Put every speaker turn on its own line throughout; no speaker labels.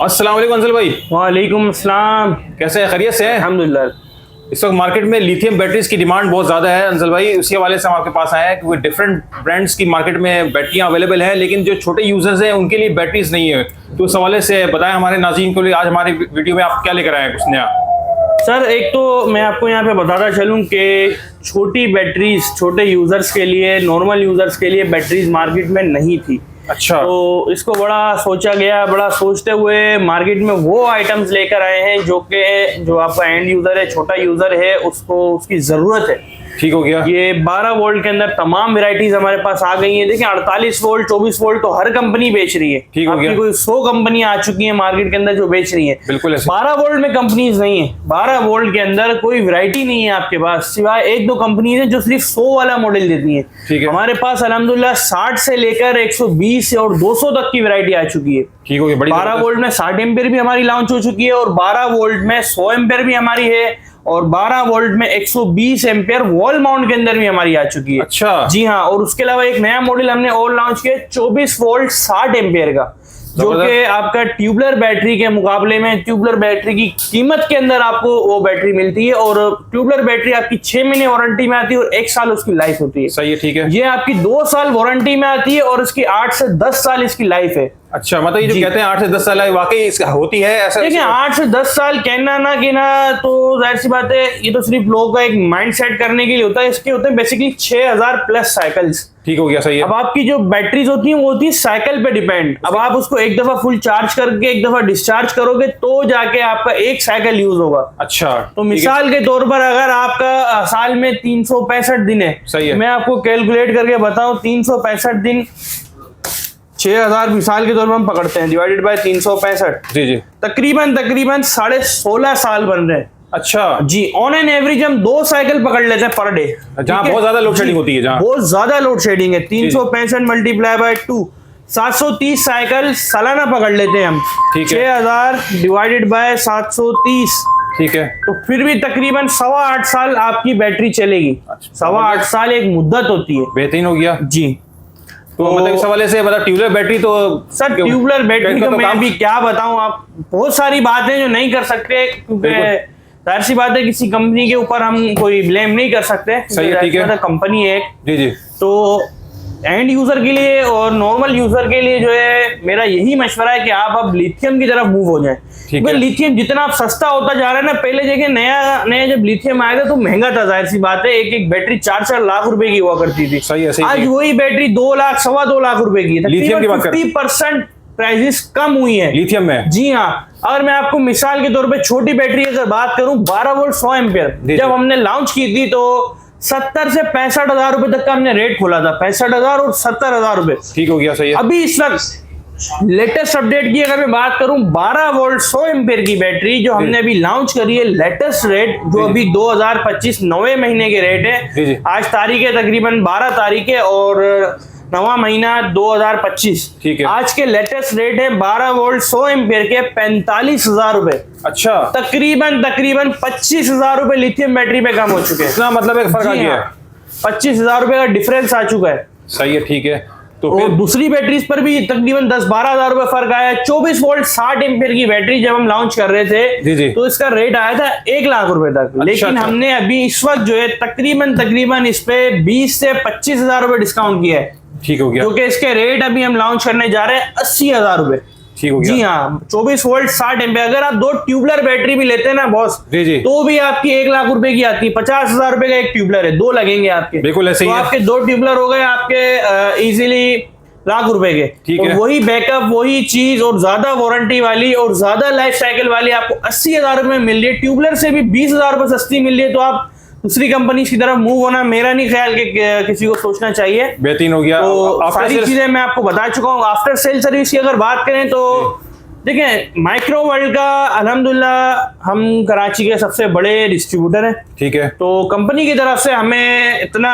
अस्सलाम वालेकुम अंसल भाई।
वालेकुम अस्सलाम।
कैसे हैं, खैरियत से हैं?
अल्हम्दुलिल्लाह।
इस वक्त मार्केट में लिथियम बैटरीज की डिमांड बहुत ज़्यादा है अंसल भाई, उसी हवाले से हम आपके पास आए हैं क्योंकि डिफरेंट ब्रांड्स की मार्केट में बैटरियां अवेलेबल हैं, लेकिन जो छोटे यूजर्स हैं उनके लिए बैटरीज नहीं है। तो इस हवाले से बताएं हमारे नाज़रीन को लिए आज हमारी वीडियो में आप क्या लेकर आए हैं कुछ नया।
सर, एक तो मैं आपको यहाँ पे बताता चलूँ कि छोटी बैटरीज छोटे यूजर्स के लिए, नॉर्मल यूजर्स के लिए बैटरीज मार्केट में नहीं थी।
अच्छा।
तो इसको बड़ा सोचा गया, बड़ा सोचते हुए मार्केट में वो आइटम्स लेकर आए हैं जो आपका एंड यूजर है, छोटा यूजर है, उसको उसकी जरूरत है।
ठीक हो गया।
ये 12 वोल्ट के अंदर तमाम वैरायटीज हमारे पास आ गई हैं। देखिए 48 वोल्ट 24 वोल्ट तो हर कंपनी बेच रही है।
ठीक हो गया।
कोई 100 कंपनी आ चुकी है मार्केट के अंदर जो बेच रही है।
बिल्कुल ऐसे।
12 वोल्ट में कंपनीज नहीं है। 12 वोल्ट के अंदर कोई वैरायटी नहीं है आपके पास, सिवाय एक दो कंपनीज है जो सिर्फ 100 वाला मॉडल देती है।
ठीक है।
हमारे पास अल्हम्दुलिल्लाह 60 से लेकर 120 और 200 तक की वैरायटी आ चुकी है।
ठीक हो गया। बड़ी
12 वोल्ट में 60 एम्पियर भी हमारी लॉन्च हो चुकी है और 12 वोल्ट में 100 एम्पियर भी हमारी है और 12 वोल्ट में 120 एम्पियर वॉल माउंट के अंदर भी हमारी आ चुकी है।
अच्छा।
जी हाँ, और उसके अलावा एक नया मॉडल हमने और लॉन्च किया 24 वोल्ट 60 एम्पियर का, जो कि आपका ट्यूबलर बैटरी के मुकाबले में ट्यूबलर बैटरी की कीमत के अंदर आपको वो बैटरी मिलती है और ट्यूबलर बैटरी आपकी 6 महीने वारंटी में आती है और 1 साल उसकी लाइफ होती है।
सही है। ठीक है।
ये आपकी 2 साल वारंटी में आती है और इसकी 8 से 10 साल इसकी लाइफ है।
अच्छा, मतलब ये जो कहते हैं 8 से 10 साल वाकई होती है ऐसा?
देखिए 8 से 10 साल कहना ना कहना तो जाहिर सी बात है, ये तो सिर्फ लोगों का एक माइंड सेट करने के लिए होता है। इसके होते हैं बेसिकली 6000 प्लस साइकिल्स।
ठीक हो गया। सही है।
अब आपकी जो बैटरीज होती हैं वो होती है साइकिल पे डिपेंड। अब आप उसको एक दफा फुल चार्ज करके एक दफा डिस्चार्ज करोगे तो जाके आपका एक साइकिल यूज होगा।
अच्छा।
तो मिसाल के तौर पर अगर आपका साल में 365 दिन है,
सही है।
मैं आपको कैलकुलेट करके बताऊं 365 दिन 6000 मिसाल के तौर पर हम पकड़ते हैं, डिवाइडेड बाय 365,
जी जी,
तकरीबन 16.5 साल बन रहे हैं।
अच्छा
जी, ऑन एन एवरेज हम 2 साइकिल पकड़ लेते हैं पर डे,
जहाँ बहुत ज्यादा लोड शेडिंग होती है, जहाँ
बहुत ज्यादा लोड शेडिंग है। 365 मल्टीप्लाई बाय 2 730 साइकिल सालाना पकड़ लेते हैं हम।
ठीक है।
6000 डिवाइडेड बाय 730,
ठीक है।
तो फिर भी तकरीबन 8.25 साल आपकी बैटरी चलेगी। 8.25 साल एक मुद्दत होती है।
बेहतरीन हो गया
जी।
तो मतलब इस हवाले से मतलब ट्यूबलर बैटरी तो
सर, ट्यूबलर बैटरी तो मैं अभी क्या बताऊं, आप बहुत सारी बातें जो नहीं कर सकते क्योंकि जाहिर सी बात है किसी कंपनी के ऊपर हम कोई ब्लेम नहीं कर सकते।
सही है। ठीक है।
कंपनी है।
जी जी।
तो एंड यूजर के लिए और नॉर्मल यूजर के लिए जो है मेरा यही मशवरा है कि आप अब लिथियम की तरफ मूव हो जाएं। क्योंकि लिथियम जितना आप सस्ता होता जा रहा है ना, पहले देखिए नया जब लिथियम आया था तो महंगा था, जाहिर सी बात है एक बैटरी 4-4 लाख रुपए की हुआ करती थी।
सही है। सही
आज वही बैटरी 2 लाख 2.25 लाख रुपए की है।
लिथियम की बात कर
50% प्राइसेस कम हुई है
लिथियम में।
जी हाँ। अगर मैं आपको मिसाल के तौर पे छोटी बैटरी अगर बात करूं 12 वोल्ट 100 एम्पियर जब हमने लॉन्च की थी तो 70 से 65 हजार रुपए तक का हमने रेट खोला था, 65,000 और 70,000 रुपए।
ठीक हो गया। सही है।
अभी इस वक्त लेटेस्ट अपडेट की अगर मैं बात करूं 12 वोल्ट 100 एम्पियर की बैटरी जो हमने अभी लॉन्च करी है, लेटेस्ट रेट जो अभी 2025 9वें महीने के रेट है। आज तारीख है तकरीबन 12 तारीख है और 9वां महीना 2025।
ठीक है।
आज के लेटेस्ट रेट है 12 वोल्ट 100 एम्पियर के 45,000 रुपए।
अच्छा।
तकरीबन 25,000 रुपए लिथियम बैटरी पे कम हो चुके हैं।
इतना मतलब एक फर्क आ गया है।
25,000 रुपए का डिफरेंस आ चुका है।
सही है। ठीक है। तो
और दूसरी बैटरीज पर भी तकरीबन 10-12 हजार रुपए फर्क आया। 24 वोल्ट 60 एम्पियर की बैटरी जब हम लॉन्च कर रहे थे
जी जी,
तो इसका रेट आया था 1 लाख रुपए तक।
अच्छा,
लेकिन
अच्छा।
हमने अभी इस वक्त जो है तकरीबन इस पे 20 से 25,000 रुपए डिस्काउंट किया है।
ठीक हो गया।
क्योंकि इसके रेट अभी हम लॉन्च करने जा रहे हैं 80,000 रुपए।
ठीक हो गया।
जी हाँ, 24 वोल्ट 60 एम्पियर अगर आप 2 ट्यूबलर बैटरी भी लेते हैं ना बॉस,
जी जी,
तो भी आपकी 1 लाख रुपए की आती है। 50,000 रुपए का एक ट्यूबलर है, 2 लगेंगे आपके।
बिल्कुल ऐसे ही
तो
है।
आपके 2 ट्यूबलर हो गए आपके इजीली लाख रुपए के।
ठीक
और
है।
वही बैकअप वही चीज और ज्यादा वारंटी वाली और ज्यादा लाइफ साइकिल वाली आपको 80,000 रुपए में मिल रही है। ट्यूबलर से भी 20,000 रुपए सस्ती मिल रही है। तो आप दूसरी कंपनी की तरफ मूव होना मेरा नहीं ख्याल कि किसी को सोचना चाहिए।
बेहतरीन हो गया।
तो सारी चीजें मैं आपको बता चुका हूँ। आफ्टर सेल सर्विस की अगर बात करें तो देखिए माइक्रो वर्ल्ड का अल्हम्दुलिल्लाह हम कराची के सबसे बड़े डिस्ट्रीब्यूटर हैं।
ठीक है।
तो कंपनी की तरफ से हमें इतना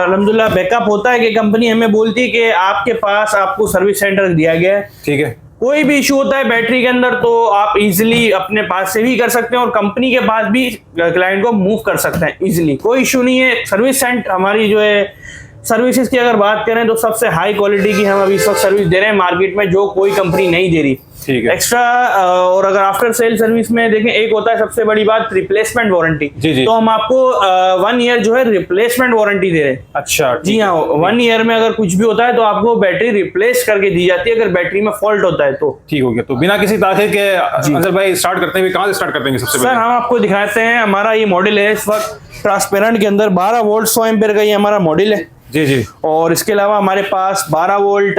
अल्हम्दुलिल्लाह बैकअप होता है कि कंपनी हमें बोलती है कि आपके पास आपको सर्विस सेंटर दिया गया है।
ठीक है।
कोई भी इशू होता है बैटरी के अंदर तो आप इजीली अपने पास से भी कर सकते हैं और कंपनी के पास भी क्लाइंट को मूव कर सकते हैं इजीली, कोई इशू नहीं है। सर्विस सेंटर हमारी जो है सर्विसेज की अगर बात करें तो सबसे हाई क्वालिटी की हम अभी इस वक्त सर्विस दे रहे हैं मार्केट में, जो कोई कंपनी नहीं दे रही।
ठीक है।
एक्स्ट्रा और अगर आफ्टर सेल सर्विस में देखें, एक होता है सबसे बड़ी बात रिप्लेसमेंट वारंटी।
जी जी।
तो हम आपको 1 ईयर जो है रिप्लेसमेंट वारंटी दे रहे हैं।
अच्छा
जी हाँ, 1 ईयर में अगर कुछ भी होता है तो आपको बैटरी रिप्लेस करके दी जाती है, अगर बैटरी में फॉल्ट होता है तो।
ठीक हो गया। तो बिना किसी ताख़ीर के अंजल भाई स्टार्ट करते हैं, कहाँ से स्टार्ट करते हैं सबसे
सर
पहले?
हम आपको दिखाते हैं, हमारा ये मॉडल है इस वक्त ट्रांसपेरेंट के अंदर 12 वोल्ट 100 एम्पीयर का ये हमारा मॉडल है।
जी जी।
और इसके अलावा हमारे पास 12 वोल्ट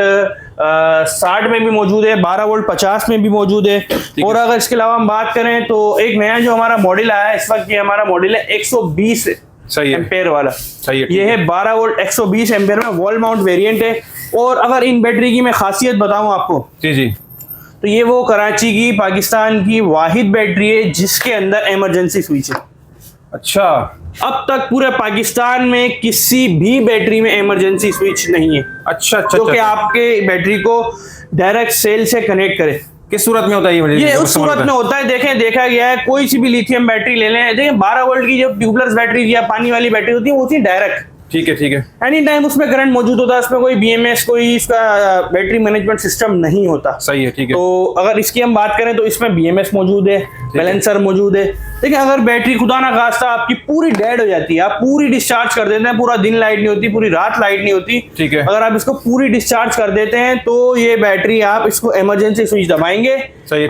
60 में भी मौजूद है, 12 वोल्ट 50 में भी मौजूद है। और अगर इसके अलावा हम बात करें तो एक नया जो हमारा मॉडल आया है इस वक्त, ये हमारा मॉडल है 120
सही है।
एम्पेयर वाला।
सही है।
ये है 12 वोल्ट 120 एम्पेयर में वॉल माउंट वेरिएंट है। और अगर इन बैटरी की मैं खासियत बताऊं आपको,
जी जी,
तो ये वो कराची की, पाकिस्तान की वाहिद बैटरी है जिसके अंदर इमरजेंसी स्विच है।
अच्छा।
अब तक पूरे पाकिस्तान में किसी भी बैटरी में इमरजेंसी स्विच नहीं है।
अच्छा अच्छा।
जो कि आपके बैटरी को डायरेक्ट सेल से कनेक्ट करे।
किस सूरत में होता है
ये उस सूरत में होता है, देखें देखा गया है, कोई सी भी लिथियम बैटरी ले लें, देखें 12 वोल्ट की जो ट्यूबलेस बैटरी या पानी वाली बैटरी होती है वो होती है डायरेक्ट।
ठीक है ठीक है।
एनी टाइम उसमें करंट मौजूद होता है, उसमें कोई बीएमएस, कोई इसका बैटरी मैनेजमेंट सिस्टम नहीं होता।
सही है। ठीक है।
तो अगर इसकी हम बात करें तो इसमें बीएमएस मौजूद है, बैलेंसर मौजूद है। देखिए अगर बैटरी खुदा ना खास्ता आपकी पूरी डेड हो जाती है, आप पूरी डिस्चार्ज कर देते हैं, पूरा दिन लाइट नहीं होती, पूरी रात लाइट नहीं होती,
ठीक है,
अगर आप इसको पूरी डिस्चार्ज कर देते हैं तो ये बैटरी आप इसको इमरजेंसी स्विच दबाएंगे,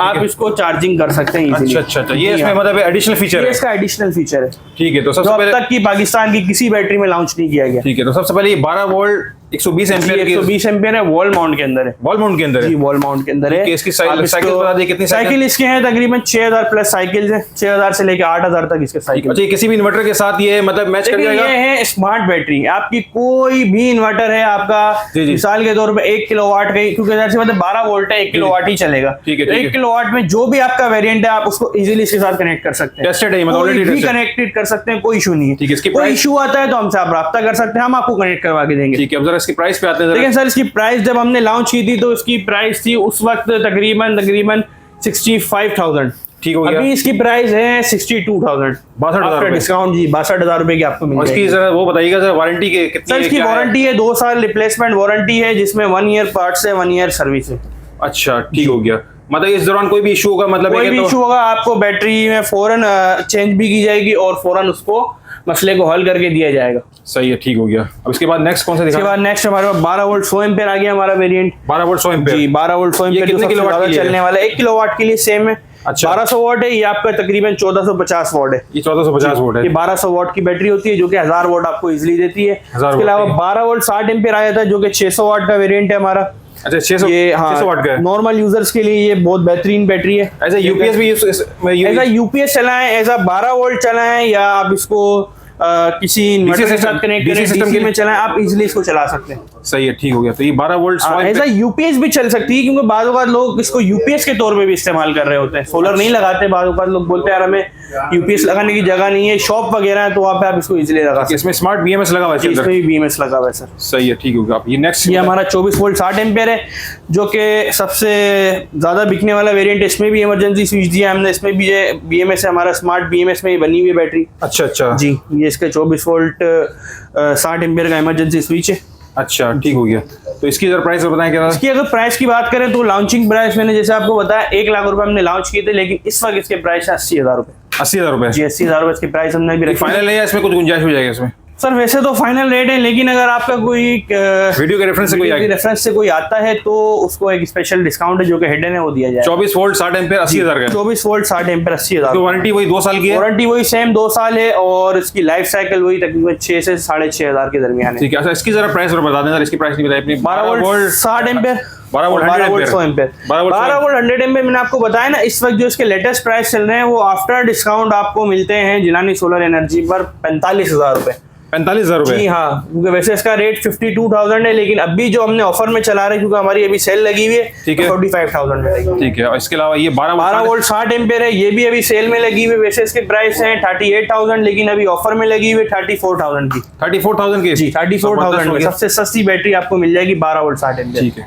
आप इसको चार्जिंग कर सकते हैं।
अच्छा अच्छा अच्छा। ये इसमें मतलब एडिशनल फीचर है,
इसका एडिशनल फीचर है।
ठीक है। तो सबसे पहले
अब तक की पाकिस्तान की किसी बैटरी में लॉन्च नहीं किया गया।
ठीक है। तो सबसे पहले 12 वोल्ट 120 एम्पीयर की
120 एम्पीयर है, वॉल माउंट के अंदर है।
वॉल माउंट के अंदर है
जी, वॉल माउंट के अंदर है।
इसकी साइकिल बता दें कितनी
साइकिल इसके हैं तकरीबन 6000 प्लस साइकिल है, 6000 से लेकर 8000 तक इसके साइकिल।
अच्छा, किसी भी इन्वर्टर के साथ ये मतलब मैच कर जाएगा?
ये है स्मार्ट बैटरी, आपकी कोई भी इन्वर्टर है आपका, मिसाल के तौर पे 1 किलोवाट का, क्योंकि मतलब 12 वोल्ट है, 1 किलोवाट ही चलेगा।
ठीक है।
1 किलोवाट में जो भी आपका वेरिएंट है आप उसको इजीली इसके साथ कनेक्ट कर सकते हैं।
टेस्टेड है मतलब ऑलरेडी
कनेक्टेड कर सकते हैं, कोई इशू नहीं है।
ठीक है। इसकी
कोई इशू आता है तो हमसे आप राब्ता कर सकते हैं, हम आपको कनेक्ट करवा के देंगे।
ठीक है। अब जरा इसकी प्राइस पे आते हैं।
लेकिन सर इसकी प्राइस जब हमने लॉन्च की थी तो इसकी प्राइस थी उस वक्त तकरीबन 65,000।
ठीक हो गया।
अभी इसकी प्राइस है 62,000
62,000
डिस्काउंट। जी, 62,000 रुपए की आपको मिल जाएगी।
इसकी जरा वो बताइएगा सर, वारंटी के कितनी
सर इसकी वारंटी है 2 साल रिप्लेसमेंट वारंटी है, जिसमें 1 ईयर पार्ट्स है, 1 ईयर सर्विस है।
अच्छा ठीक हो गया। मतलब इस दौरान कोई भी इशू होगा, मतलब
कोई भी इशू होगा आपको बैटरी में फौरन चेंज भी की जाएगी और फौरन उसको मसले को हल करके दिया जाएगा।
सही है। ठीक हो गया। अब इसके बाद नेक्स्ट कौन सा दिखा?
इसके बाद नेक्स्ट हमारे पास 12 वोल्ट 100 एम्पीयर आ गया हमारा वेरिएंट।
12 volt 100 ampere.
जी, 12 वोल्ट 100 एम्पीयर
कितने किलोवाट के लिए
चलने वाला है? 1 किलोवाट के लिए सेम है।
अच्छा।
1200 वाट है, ये आपका तकरीबन 1450 वाट है।
ये 1450 वाट है।
ये 1200 वाट की बैटरी होती है जो कि 1000 वाट आपको इजीली देती है। इसके अलावा 12 वोल्ट 60 एम्पीयर आया था जो कि 600 वाट का वेरिएंट है हमारा।
अच्छा, 600 वाट का है।
नॉर्मल यूजर्स के लिए ये बहुत बेहतरीन बैटरी है।
ऐसा यूपीएस भी
ऐसा यूपीएस चलाएं, ऐसा 12 वोल्ट चलाएं, या आप इसको किसी इन्वर्टर के साथ कनेक्ट करें, डीसी में चलाएं, आप इजीली इसको चला सकते हैं।
सही है। ठीक हो गया। तो ये 12 वोल्ट
ऐसा यूपीएस भी चल सकती है, क्योंकि बाद लोग इसको यूपीएस के तौर पे भी इस्तेमाल कर रहे होते हैं। सोलर नहीं लगाते, बाद लोग बोलते हैं यार हमें यूपीएस लगाने की जगह नहीं है, शॉप वगैरह है, तो वहाँ पे आप इसको इजीली लगा सकते हैं।
इसमें स्मार्ट बीएमएस लगा हुआ है,
इसमें भी बीएमएस लगा हुआ है सर।
सही है। ठीक हो गया। ये नेक्स्ट
ये हमारा 24 वोल्ट 60 एम्पीयर है जो कि सबसे ज्यादा बिकने वाला वेरिएंट है। इसमें भी इमरजेंसी स्विच दिया हमने, इसमें भी बीएमएस है हमारा, स्मार्ट बीएमएस में बनी हुई बैटरी।
अच्छा अच्छा।
जी, ये इसका 24 वोल्ट 60 एम्पीयर का इमरजेंसी स्विच है।
अच्छा ठीक हो गया। तो इसकी जरा प्राइस बताएं क्या?
इसकी अगर प्राइस की बात करें तो लॉन्चिंग प्राइस मैंने जैसे आपको बताया 1 लाख रुपए हमने लॉन्च किए थे, लेकिन इस वक्त इसके प्राइस है 80,000 रुपए।
80,000 रुपए?
जी, 80,000 रुपए इसकी प्राइस हमने भी रखी।
फाइनल है, इसमें कुछ गुंजाइश हो जाएगी इसमें?
सर वैसे तो फाइनल रेट है, लेकिन अगर आपका कोई
वीडियो के रेफरेंस से कोई
आता है तो उसको एक स्पेशल डिस्काउंट है जो कि हिडन है, वो दिया जाएगा।
24 वोल्ट 60 एम्पीयर 80,000 का।
24 वोल्ट 60 एम्पीयर 80,000।
वारंटी वही 2 साल की है?
वारंटी वही सेम 2 साल है, और इसकी लाइफ साइकिल वही तकरीबन 6 से 6,500 के दरमियान है।
ठीक है। अच्छा, इसकी जरा प्राइस बता दें, इसकी प्राइस नहीं बताई अपनी।
12 volt 60 ampere,
12 volt
100 ampere. 12 volt 100 ampere मैंने आपको बताया ना, इस वक्त जो इसके लेटेस्ट प्राइस चल रहे हैं वो आफ्टर डिस्काउंट आपको मिलते हैं जिलानी सोलर एनर्जी पर 45,000 रुपए।
45,000 रुपए?
जी हाँ, क्योंकि वैसे इसका रेट 52,000 है, लेकिन अभी जो हमने ऑफर में चला रहे हैं, क्योंकि हमारी अभी सेल लगी हुई है,
ठीक है,
45,000 में।
ठीक है। और इसके अलावा ये
12 वोल्ट 60 एम्पीयर है, ये भी अभी सेल में लगी हुई है। वैसे इसके प्राइस है 38,000, लेकिन अभी ऑफर में लगी हुई है 34,000 की।
34,000 की?
जी, 34,000 में सबसे सस्ती बैटरी आपको मिल जाएगी 12 वोल्ट 60 एम्पीयर।
ठीक है।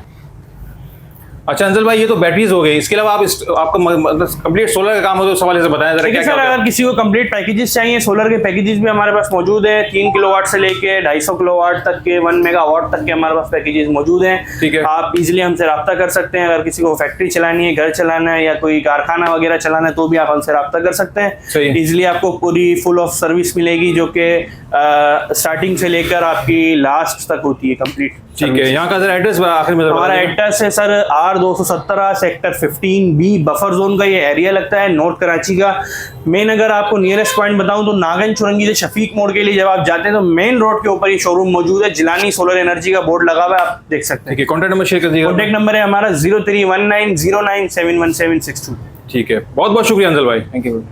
अच्छा अंजल भाई, ये तो बैटरीज हो गई, इसके अलावा आप आपका मतलब कंप्लीट सोलर का काम हो तो उस हवाले से बताएं जरा,
ठीक है
क्या
सर,
क्या
अगर किसी को कंप्लीट पैकेजेस चाहिए, सोलर के पैकेजेस भी हमारे पास मौजूद है। 3 किलोवाट से लेके 250 किलोवाट तक के, 1 मेगावाट तक के हमारे पास पैकेजेस मौजूद हैं।
ठीक है।
आप इजीली हमसे रब्ता कर सकते हैं। अगर किसी को फैक्ट्री चलानी है, घर चलाना है या कोई कारखाना वगैरह चलाना है तो भी आप हमसे रब्ता कर सकते
सही
हैं।
है।
इजीली आपको पूरी फुल ऑफ सर्विस मिलेगी, जो कि स्टार्टिंग से लेकर आपकी लास्ट तक होती है कंप्लीट।
ठीक है, यहाँ का जरा एड्रेस आखिर में जरा
हमारा
बता दीजिए।
एड्रेस है sir R217 sector 15B, buffer zone का ये एरिया लगता है, नॉर्थ कराची का। मेन अगर आपको नियरेस्ट पॉइंट बताऊं तो नागन चुरंगी से शफीक मोड़ के लिए जब आप जाते हैं तो मेन रोड के ऊपर ये शोरूम मौजूद है। जिलानी सोलर एनर्जी का बोर्ड लगा हुआ है, आप देख सकते हैं।
ठीक है, कॉन्टैक्ट नंबर शेयर कर दीजिएगा।
कॉन्टेक्ट नंबर है हमारा 031909711762।
ठीक है, बहुत बहुत शुक्रिया अंजल भाई, थैंक यू।